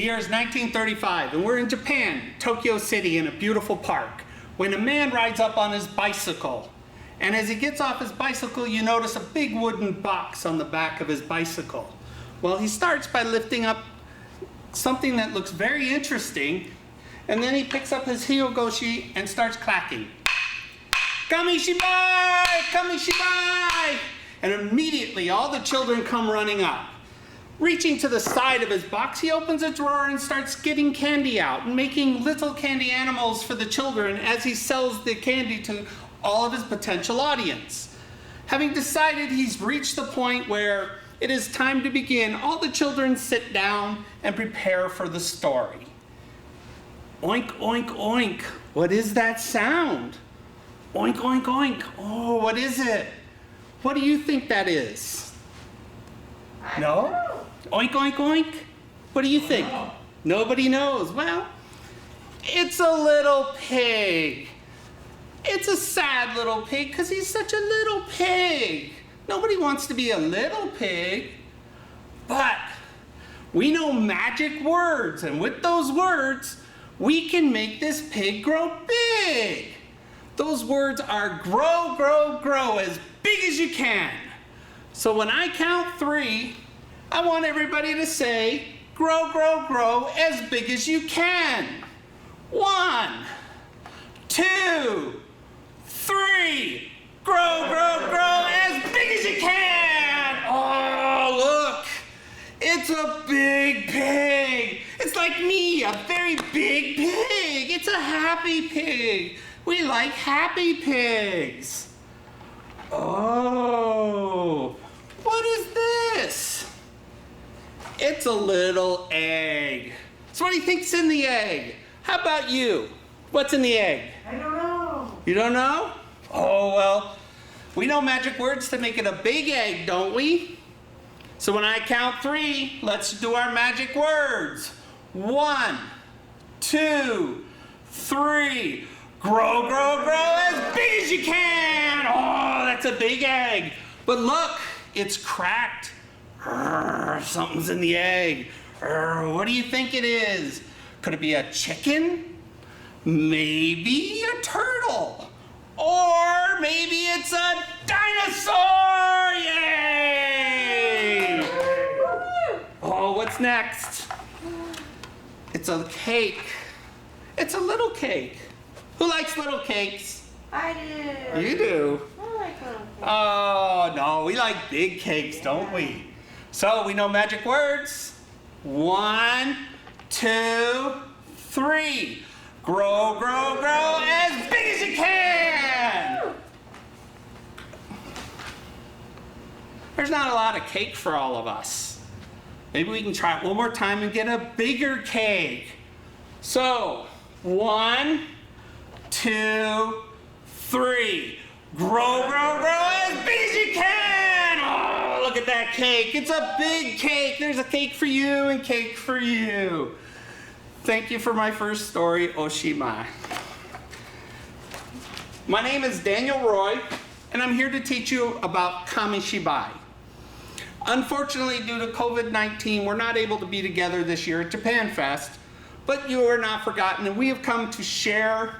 year is 1935, and we're in Japan, Tokyo City, in a beautiful park, when a man rides up on his bicycle. And as he gets off his bicycle, you notice a big wooden box on the back of his bicycle. Well, he starts by lifting up something that looks very interesting, and then he picks up his hiyogoshi and starts clacking. Kamishibai! Kamishibai! And immediately all the children come running up. Reaching to the side of his box, he opens a drawer and starts getting candy out and making little candy animals for the children as he sells the candy to all of his potential audience. Having decided he's reached the point where it is time to begin, all the children sit down and prepare for the story. Oink, oink, oink. What is that sound? Oink, oink, oink. Oh, what is it? What do you think that is? No? Oink, oink, oink. What do you think? Nobody knows. Well, it's a little pig. It's a sad little pig because he's such a little pig. Nobody wants to be a little pig. But we know magic words, and with those words, we can make this pig grow big. Those words are grow, grow, grow, as big as you can. So when I count 3, I want everybody to say, grow, grow, grow, as big as you can. 1, 2, 3. Grow, grow, grow, as big as you can. Oh, look. It's a big pig. It's like me, a very big pig. It's a happy pig. We like happy pigs. Oh, what is this? It's a little egg. So what do you think's in the egg? How about you? What's in the egg? I don't know. You don't know? Oh, well, we know magic words to make it a big egg, don't we? So when I count 3, let's do our magic words. 1, 2, 3. Grow, grow, grow as big as you can. Oh, that's a big egg. But look, it's cracked. Something's in the egg. What do you think it is? Could it be a chicken? Maybe a turtle. Or maybe it's a dinosaur. Yay! Oh, what's next? It's a cake. It's a little cake. Who likes little cakes? I do. You do? I like little cakes. Oh, no, we like big cakes, don't we? So we know magic words. 1, 2, 3. Grow, grow, grow as big as you can. There's not a lot of cake for all of us. Maybe we can try it one more time and get a bigger cake. So, 1, 2, 3. Grow, grow, grow as big as you can. Oh, look at that cake. It's a big cake. There's a cake for you and cake for you. Thank you for my first story, Oshima. My name is Daniel Roy, and I'm here to teach you about Kamishibai. Unfortunately, due to COVID-19, we're not able to be together this year at Japan Fest, but you are not forgotten, and we have come to share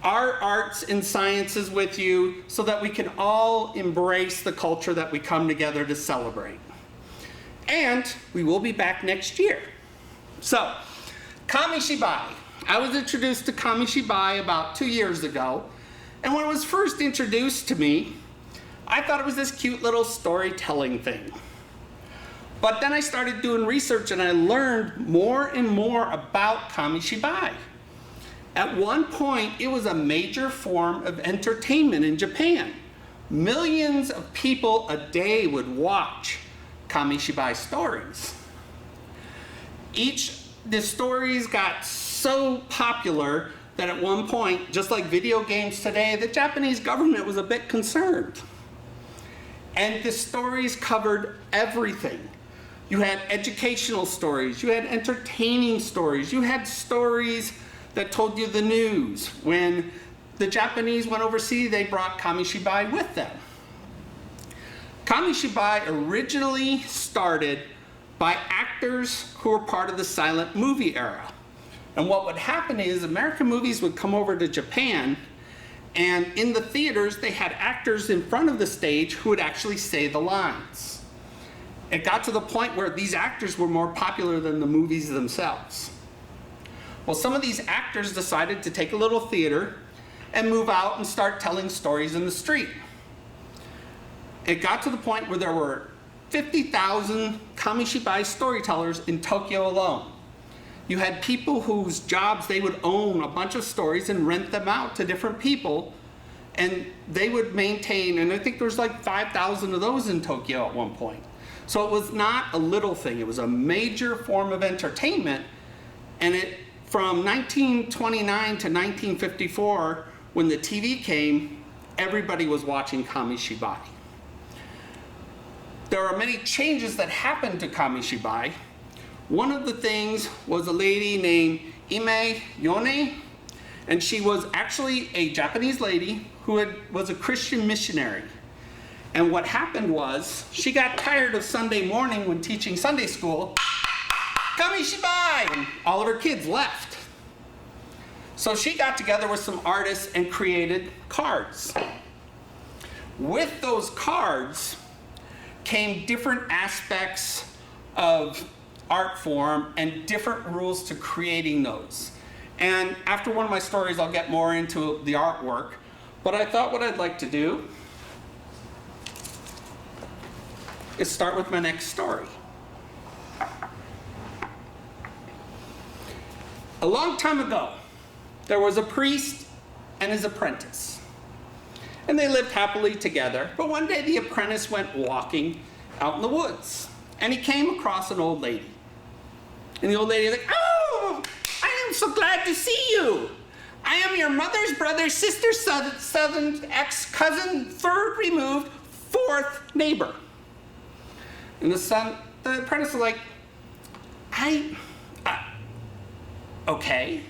our arts and sciences with you so that we can all embrace the culture that we come together to celebrate. And we will be back next year. So, Kamishibai. I was introduced to Kamishibai about 2 years ago, and when it was first introduced to me, I thought it was this cute little storytelling thing. But then I started doing research and I learned more and more about Kamishibai. At one point, it was a major form of entertainment in Japan. Millions of people a day would watch Kamishibai stories. The stories got so popular that at one point, just like video games today, the Japanese government was a bit concerned. And the stories covered everything. You had educational stories, you had entertaining stories, you had stories that told you the news. When the Japanese went overseas, they brought Kamishibai with them. Kamishibai originally started by actors actors who were part of the silent movie era. And what would happen is American movies would come over to Japan, and in the theaters, they had actors in front of the stage who would actually say the lines. It got to the point where these actors were more popular than the movies themselves. Well, some of these actors decided to take a little theater and move out and start telling stories in the street. It got to the point where there were 50,000 Kamishibai storytellers in Tokyo alone. You had people whose jobs, they would own a bunch of stories and rent them out to different people, and they would maintain, and I think there was like 5,000 of those in Tokyo at one point. So it was not a little thing, it was a major form of entertainment, and from 1929 to 1954, when the TV came, everybody was watching Kamishibai. There are many changes that happened to Kamishibai. One of the things was a lady named Ime Yone, and she was actually a Japanese lady who was a Christian missionary. And what happened was, she got tired of Sunday morning when teaching Sunday school, Kamishibai, and all of her kids left. So she got together with some artists and created cards. With those cards came different aspects of art form and different rules to creating those. And after one of my stories, I'll get more into the artwork, but I thought what I'd like to do is start with my next story. A long time ago, there was a priest and his apprentice. And they lived happily together, but one day the apprentice went walking out in the woods, and he came across an old lady. And the old lady was like, "Oh, I am so glad to see you. I am your mother's brother, sister, southern ex-cousin, third removed, fourth neighbor." And the apprentice was like, okay.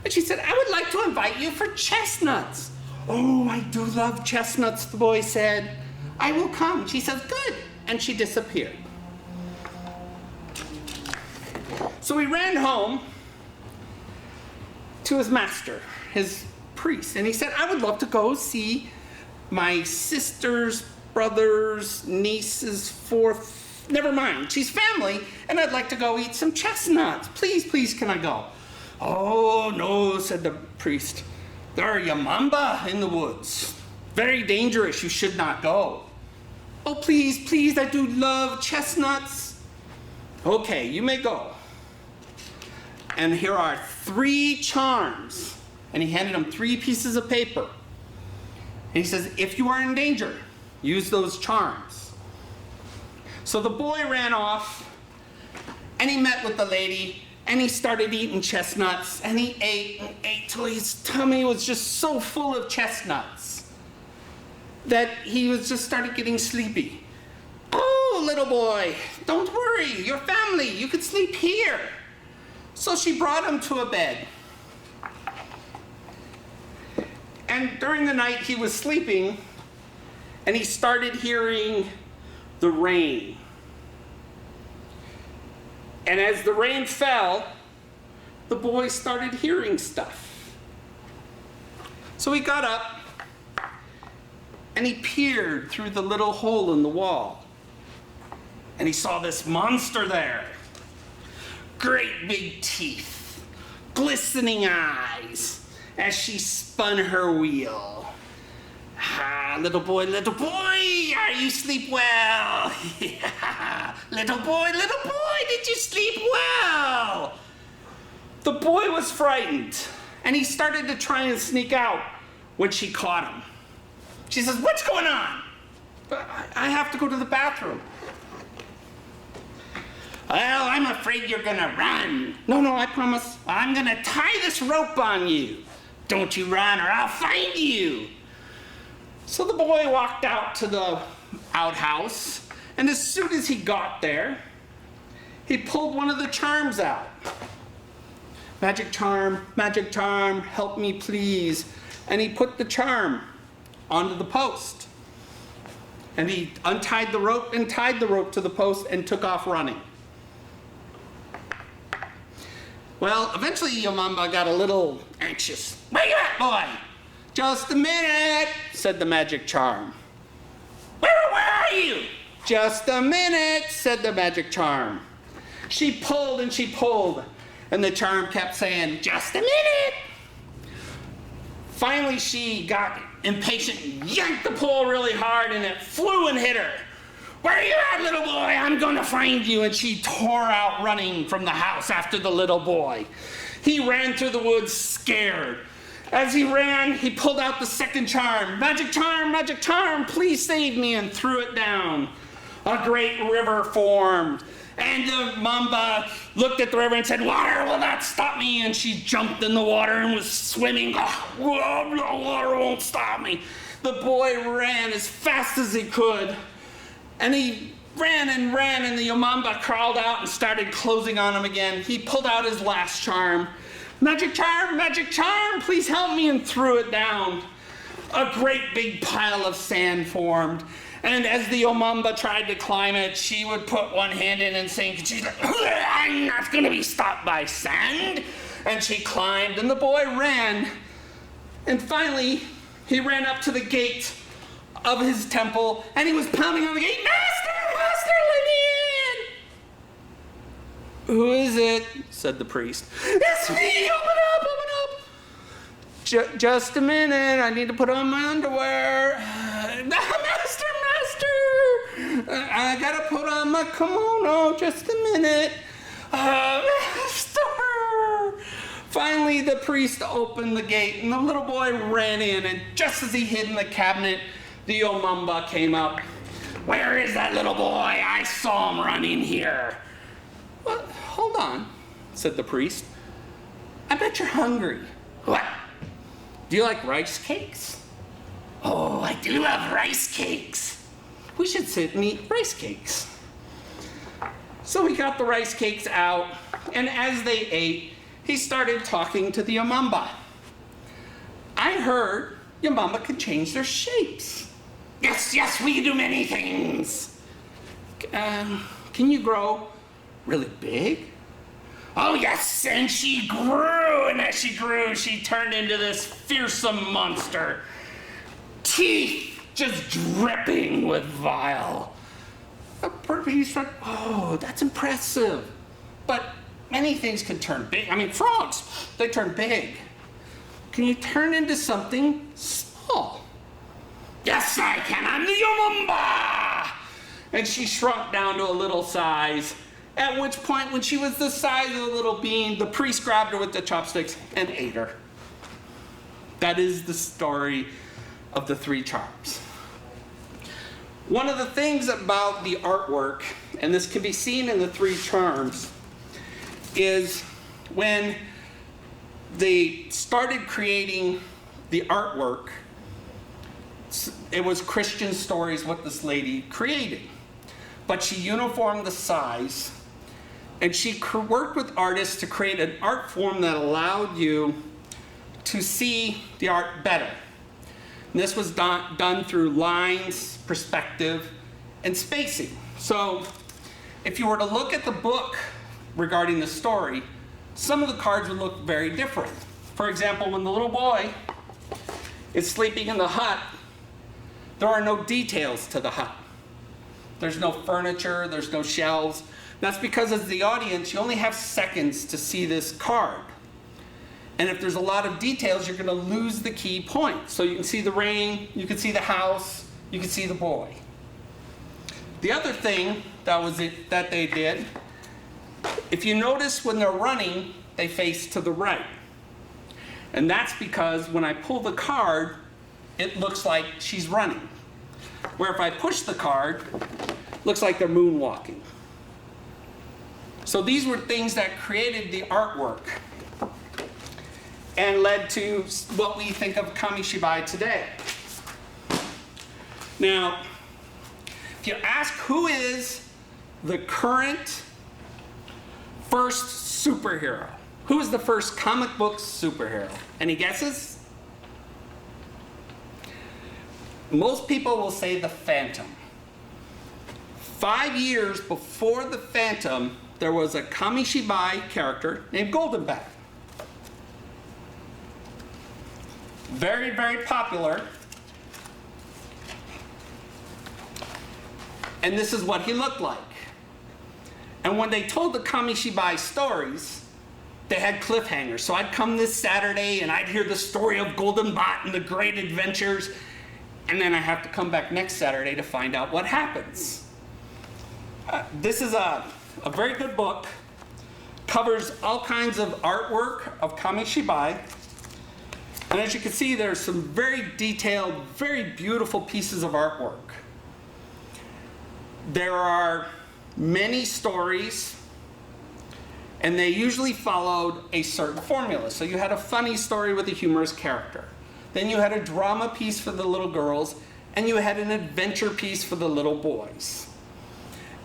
And she said, "I would like to invite you for chestnuts." "Oh, I do love chestnuts," the boy said. "I will come." She says, "Good." And she disappeared. So he ran home to his master, his priest, and he said, "I would love to go see my sister's brother's niece's fourth, never mind, she's family, and I'd like to go eat some chestnuts. Please, please, can I go?" "Oh, no," said the priest. "There are Yamamba in the woods. Very dangerous, you should not go." "Oh, please, please, I do love chestnuts." "Okay, you may go. And here are 3 charms." And he handed him 3 pieces of paper. And he says, "If you are in danger, use those charms." So the boy ran off, and he met with the lady, and he started eating chestnuts, and he ate and ate till his tummy was just so full of chestnuts that he was just started getting sleepy. "Oh, little boy, don't worry, your family, you could sleep here." So she brought him to a bed. And during the night he was sleeping, and he started hearing the rain. And as the rain fell, the boy started hearing stuff. So he got up, and he peered through the little hole in the wall. And he saw this monster there. Great big teeth, glistening eyes, as she spun her wheel. "Ah, little boy, are you sleep well?" "Yeah. Little boy, did you sleep well?" The boy was frightened, and he started to try and sneak out when she caught him. She says, "What's going on?" I have to go to the bathroom." "Well, I'm afraid you're gonna run." No, I promise. "I'm gonna tie this rope on you. Don't you run or I'll find you." So the boy walked out to the outhouse, and as soon as he got there, he pulled one of the charms out. Magic charm, help me please." And he put the charm onto the post. And he untied the rope and tied the rope to the post and took off running. Well, eventually Yomamba got a little anxious. Where you at, boy? Just a minute, said the magic charm. Where are you? Just a minute, said the magic charm. She pulled and she pulled, and the charm kept saying, just a minute. Finally, she got impatient and yanked the pole really hard, and it flew and hit her. Where are you at, little boy? I'm going to find you. And she tore out running from the house after the little boy. He ran through the woods scared. As he ran, he pulled out the second charm. Magic charm, please save me, and threw it down. A great river formed. And the mamba looked at the river and said, water will not stop me. And she jumped in the water and was swimming. Oh, the water won't stop me. The boy ran as fast as he could. And he ran, and the Yomamba crawled out and started closing on him again. He pulled out his last charm. Magic charm, please help me, and threw it down. A great big pile of sand formed. And as the Yomamba tried to climb it, she would put one hand in and sink. And she's like, I'm not going to be stopped by sand. And she climbed, and the boy ran. And finally, he ran up to the gate of his temple, and he was pounding on the gate. Master, let me in. Who is it? Said the priest. It's me, open up. Just a minute, I need to put on my underwear. Master, I gotta put on my kimono, just a minute. Master. Finally, the priest opened the gate, and the little boy ran in, and just as he hid in the cabinet, the Yomamba came up. Where is that little boy? I saw him running here. Well, hold on, said the priest. I bet you're hungry. What? Do you like rice cakes? Oh, I do love rice cakes. We should sit and eat rice cakes. So we got the rice cakes out, and as they ate, he started talking to the Yomamba. I heard Yomamba can change their shapes. Yes, we can do many things. Can you grow really big? Oh yes, and she grew, and as she grew, she turned into this fearsome monster. Teeth just dripping with bile. He's like, oh, that's impressive. But many things can turn big. I mean, frogs, they turn big. Can you turn into something small? Yes, I can. I'm the Yomamba. And she shrunk down to a little size. At which point, when she was the size of a little bean, the priest grabbed her with the chopsticks and ate her. That is the story of the three charms. One of the things about the artwork, and this can be seen in the three charms, is when they started creating the artwork, it was Christian stories what this lady created. But she uniformed the size, and she worked with artists to create an art form that allowed you to see the art better. And this was done through lines, perspective, and spacing. So if you were to look at the book regarding the story, some of the cards would look very different. For example, when the little boy is sleeping in the hut, there are no details to the hut. There's no furniture, there's no shelves. That's because as the audience, you only have seconds to see this card. And if there's a lot of details, you're going to lose the key point. So you can see the rain, you can see the house, you can see the boy. The other thing that they did, if you notice when they're running, they face to the right. And that's because when I pull the card, it looks like she's running. Where if I push the card, it looks like they're moonwalking. So these were things that created the artwork and led to what we think of Kamishibai today. Now, if you ask who is the current first superhero, who is the first comic book superhero? Any guesses? Most people will say the Phantom. 5 years before the Phantom there was a Kamishibai character named Golden Bat. Very, very popular. And this is what he looked like. And when they told the Kamishibai stories, they had cliffhangers. So I'd come this Saturday and I'd hear the story of Golden Bat and the great adventures. And then I have to come back next Saturday to find out what happens. This is a very good book. Covers all kinds of artwork of Kamishibai. And as you can see, there's some very detailed, very beautiful pieces of artwork. There are many stories, and they usually followed a certain formula. So you had a funny story with a humorous character. Then you had a drama piece for the little girls, and you had an adventure piece for the little boys.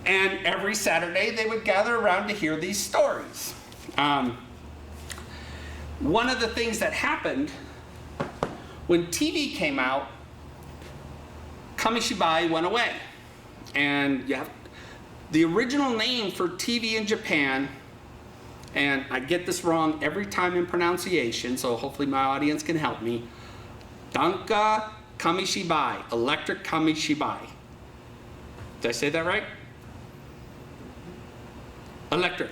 And every Saturday, they would gather around to hear these stories. One of the things that happened when TV came out, Kamishibai went away. And the original name for TV in Japan, and I get this wrong every time in pronunciation, so hopefully my audience can help me. Danka Kamishibai, Electric Kamishibai. Did I say that right? Electric.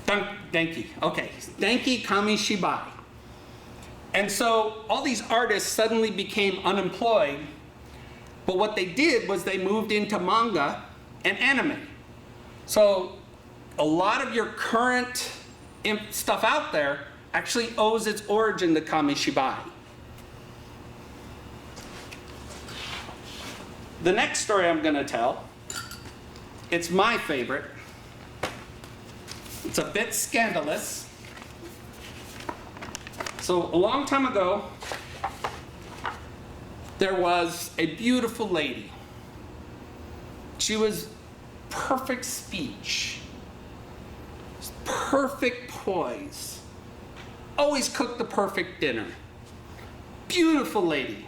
Denki. Okay. Denki Kamishibai. And so all these artists suddenly became unemployed, but what they did was they moved into manga and anime. So a lot of your current stuff out there actually owes its origin to Kamishibai. The next story I'm going to tell, it's my favorite. It's a bit scandalous. So a long time ago, there was a beautiful lady. She was perfect speech, perfect poise, always cooked the perfect dinner. Beautiful lady.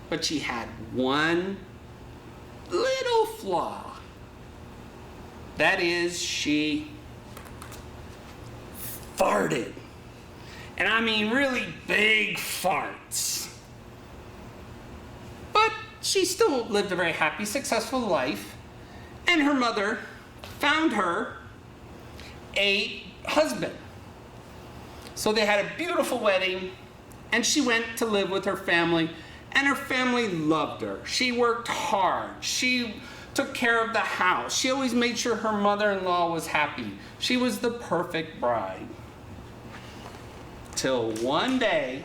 But she had one little flaw. That is, she farted. And I mean really big farts. But she still lived a very happy, successful life. And her mother found her a husband. So they had a beautiful wedding, and she went to live with her family, and her family loved her. She worked hard. She took care of the house. She always made sure her mother-in-law was happy. She was the perfect bride. Till one day,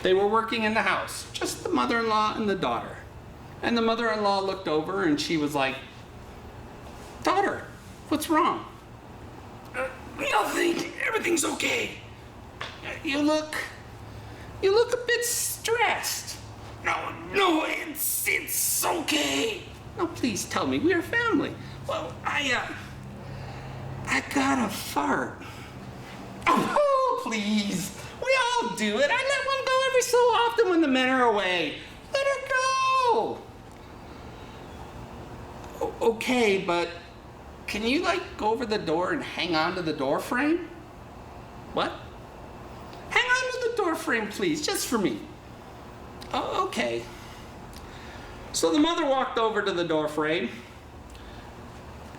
they were working in the house, just the mother-in-law and the daughter. And the mother-in-law looked over and she was like, "Daughter, what's wrong?" "Nothing, everything's okay." You look a bit stressed." No, it's okay." "No, please tell me, we are family." "Well, I got a fart." "Oh, please, we all do it. I let one go every so often when the men are away. Let her go." "Okay, but can you go over the door and hang on to the door frame?" "What?" "Hang on to the door frame, please, just for me." "Oh, okay." So the mother walked over to the door frame,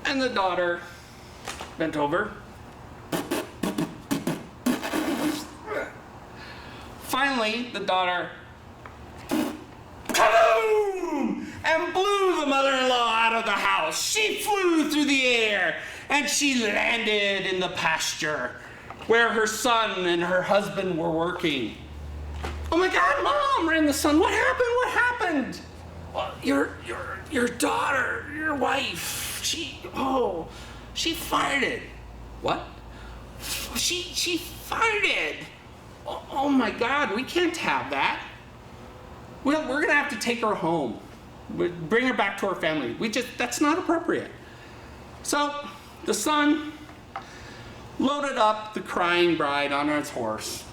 and the daughter bent over. Finally, the daughter kaboom! And blew the mother-in-law out of the house. She flew through the air, and she landed in the pasture where her son and her husband were working. "Oh my God, Mom!" ran the son. "What happened? What happened?" "Well, your daughter, your wife, she farted." "What?" She farted." Oh my God, we can't have that. Well, we're gonna have to take her home. Bring her back to her family. That's not appropriate." So the son loaded up the crying bride on his horse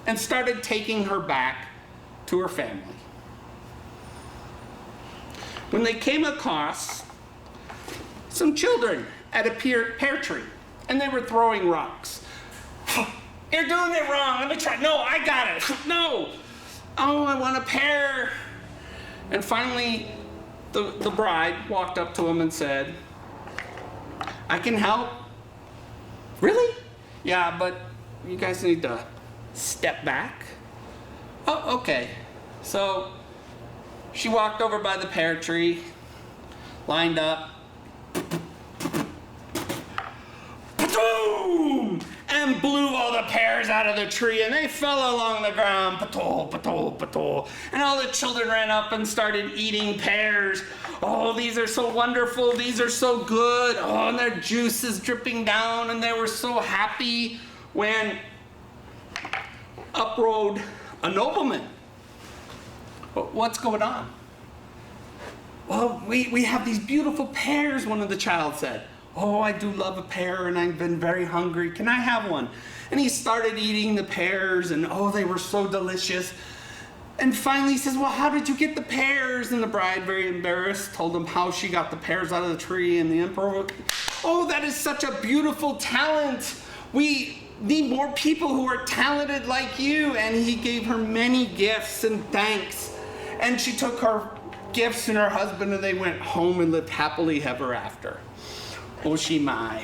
and started taking her back to her family. When they came across some children at a pear tree, and they were throwing rocks. You're doing it wrong. Let me try. No, I got it. No. Oh, I want a pear. And finally, the bride walked up to him and said, I can help. Really? Yeah, but you guys need to step back. Oh, okay. So she walked over by the pear tree, lined up, boom, and blew all the pears out of the tree, and they fell along the ground, patol, patol, patol. And all the children ran up and started eating pears. Oh, these are so wonderful, these are so good. Oh, and their juice is dripping down, and they were so happy when up rode a nobleman. What's going on? Well, we have these beautiful pears, one of the child said. Oh, I do love a pear, and I've been very hungry. Can I have one? And he started eating the pears, and oh, they were so delicious. And finally he says, well, how did you get the pears? And the bride, very embarrassed, told him how she got the pears out of the tree. And the emperor, oh, that is such a beautiful talent. We need more people who are talented like you. And he gave her many gifts and thanks. And she took her gifts and her husband, and they went home and lived happily ever after. Oshimai.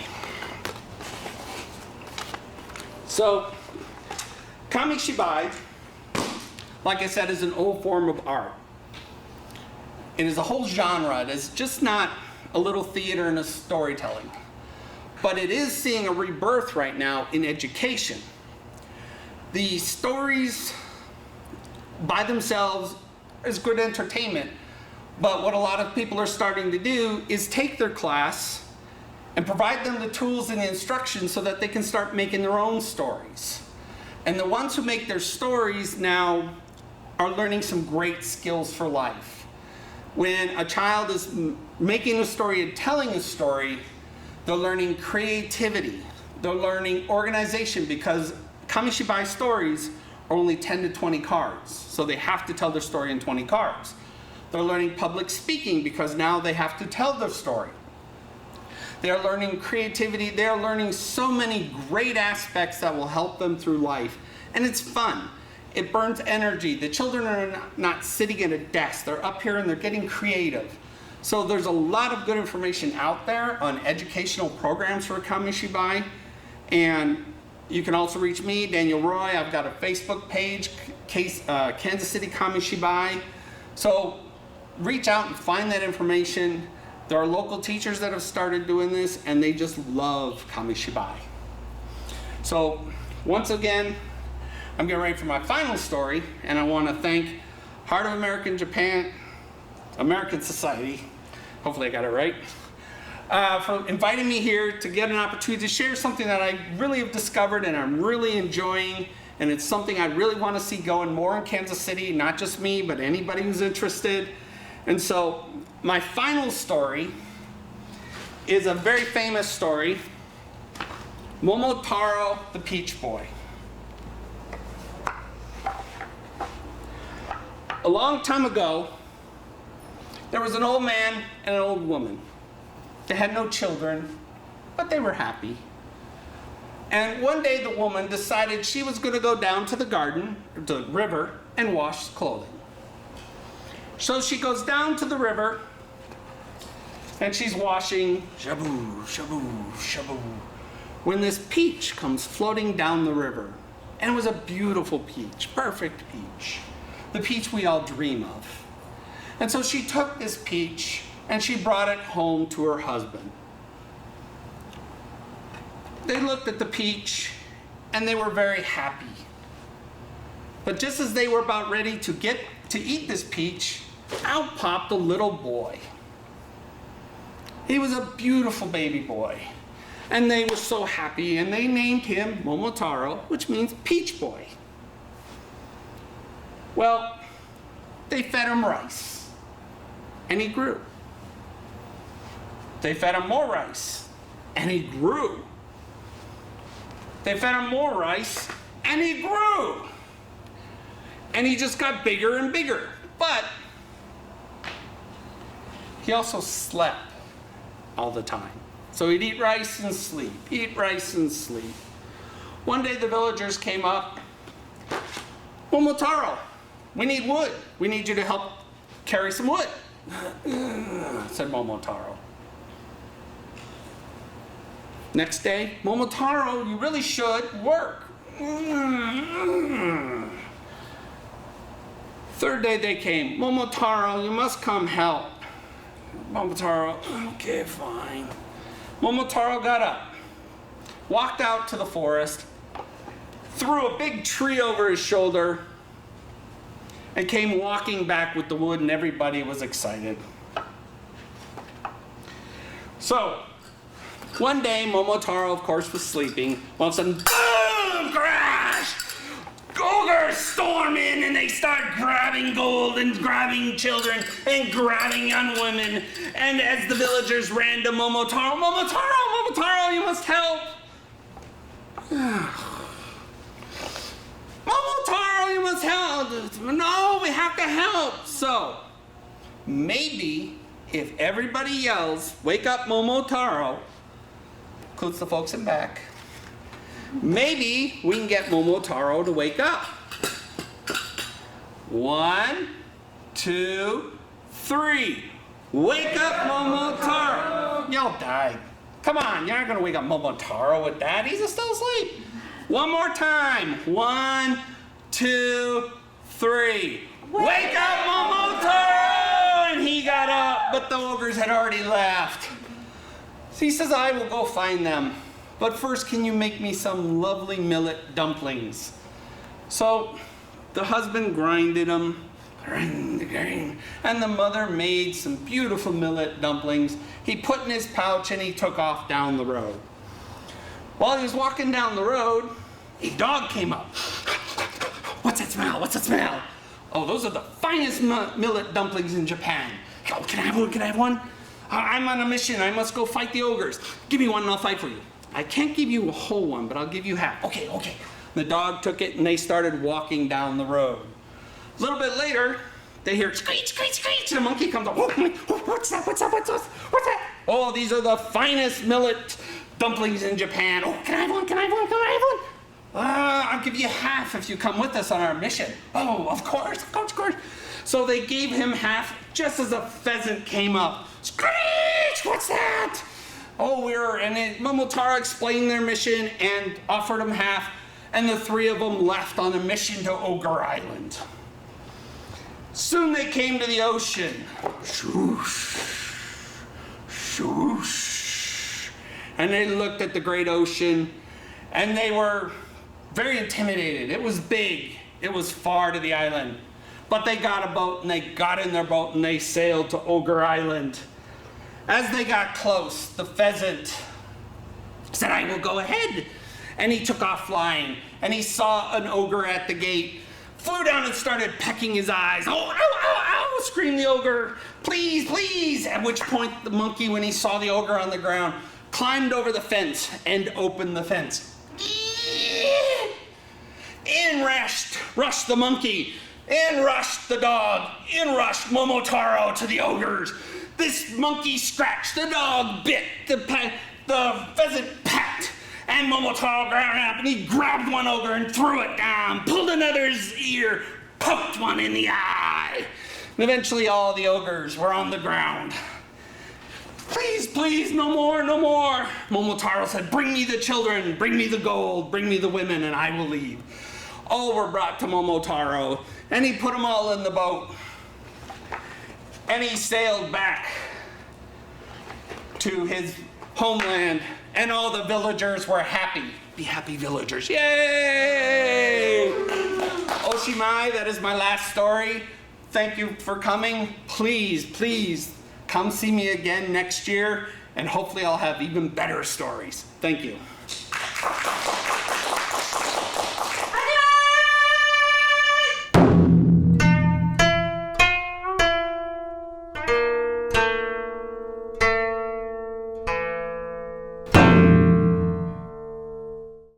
So, Kamishibai, like I said, is an old form of art. It is a whole genre. It is just not a little theater and a storytelling. But it is seeing a rebirth right now in education. The stories by themselves is good entertainment, but what a lot of people are starting to do is take their class and provide them the tools and the instructions so that they can start making their own stories. And the ones who make their stories now are learning some great skills for life. When a child is making a story and telling a story, they're learning creativity. They're learning organization, because Kamishibai stories are only 10 to 20 cards. So they have to tell their story in 20 cards. They're learning public speaking because now they have to tell their story. They're learning creativity. They're learning so many great aspects that will help them through life. And it's fun. It burns energy. The children are not sitting at a desk. They're up here and they're getting creative. So there's a lot of good information out there on educational programs for Kamishibai. And you can also reach me, Danial Roy. I've got a Facebook page, Kansas City Kamishibai. So reach out and find that information. There are local teachers that have started doing this, and they just love Kamishibai. So once again, I'm getting ready for my final story, and I want to thank Heart of American Japan, American Society, hopefully I got it right, for inviting me here to get an opportunity to share something that I really have discovered and I'm really enjoying, and it's something I really want to see going more in Kansas City, not just me, but anybody who's interested. And so my final story is a very famous story, Momotaro the Peach Boy. A long time ago, there was an old man and an old woman. They had no children, but they were happy. And one day the woman decided she was going to go down to the garden, the river, and wash clothing. So she goes down to the river, and she's washing, shabu, shabu, shabu, when this peach comes floating down the river. And it was a beautiful peach, perfect peach. The peach we all dream of. And so she took this peach and she brought it home to her husband. They looked at the peach and they were very happy. But just as they were about ready to eat this peach, out popped a little boy. He was a beautiful baby boy. And they were so happy, and they named him Momotaro, which means Peach Boy. Well, they fed him rice, and he grew. They fed him more rice, and he grew. They fed him more rice, and he grew. And he just got bigger and bigger. But he also slept all the time. So he'd eat rice and sleep, eat rice and sleep. One day the villagers came up. Momotaro, we need wood. We need you to help carry some wood, said Momotaro. Next day, Momotaro, you really should work. Third day they came. Momotaro, you must come help. Momotaro, okay, fine. Momotaro got up, walked out to the forest, threw a big tree over his shoulder, and came walking back with the wood, and everybody was excited. So, one day, Momotaro, of course, was sleeping. All of a sudden, boom, crash! Ogres storm in and they start grabbing gold and grabbing children and grabbing young women. And as the villagers ran to Momotaro, Momotaro, you must help. Momotaro, you must help. No, we have to help. So, maybe if everybody yells, wake up Momotaro, includes the folks in back, maybe we can get Momotaro to wake up. 1, 2, 3. Wake up Momotaro. Y'all died. Come on, you're not gonna wake up Momotaro with that. He's still asleep. One more time. 1, 2, 3. Wake up Momotaro! And he got up, but the ogres had already left. So he says, I will go find them. But first, can you make me some lovely millet dumplings? So the husband grinded them, and the mother made some beautiful millet dumplings. He put in his pouch and he took off down the road. While he was walking down the road, a dog came up. What's that smell? What's that smell? Oh, those are the finest millet dumplings in Japan. Oh, can I have one? Can I have one? I'm on a mission. I must go fight the ogres. Give me one and I'll fight for you. I can't give you a whole one, but I'll give you half. Okay. The dog took it and they started walking down the road. A little bit later, they hear screech, and a monkey comes up. What's that? Oh, these are the finest millet dumplings in Japan. Oh, can I have one? I'll give you half if you come with us on our mission. Oh, of course. So they gave him half just as a pheasant came up. Screech, what's that? Oh, Momotaro explained their mission and offered them half, and the three of them left on a mission to Ogre Island. Soon they came to the ocean. Shoosh. And they looked at the great ocean, and they were very intimidated. It was big. It was far to the island. But they got a boat, and they got in their boat, and they sailed to Ogre Island. As they got close, the pheasant said, I will go ahead. And he took off flying, and he saw an ogre at the gate, flew down and started pecking his eyes. Oh, ow, screamed the ogre, please. At which point the monkey, when he saw the ogre on the ground, climbed over the fence and opened the fence. In rushed the monkey, in rushed the dog, in rushed Momotaro to the ogres. This monkey scratched, the dog bit, the pheasant pecked, and Momotaro grabbed up and he grabbed one ogre and threw it down, pulled another's ear, poked one in the eye. And eventually all the ogres were on the ground. Please, no more. Momotaro said, bring me the children, bring me the gold, bring me the women, and I will leave. All were brought to Momotaro, and he put them all in the boat. And he sailed back to his homeland, and all the villagers were happy. Be happy, villagers. Yay! Oshimai, that is my last story. Thank you for coming. Please, come see me again next year, and hopefully I'll have even better stories. Thank you.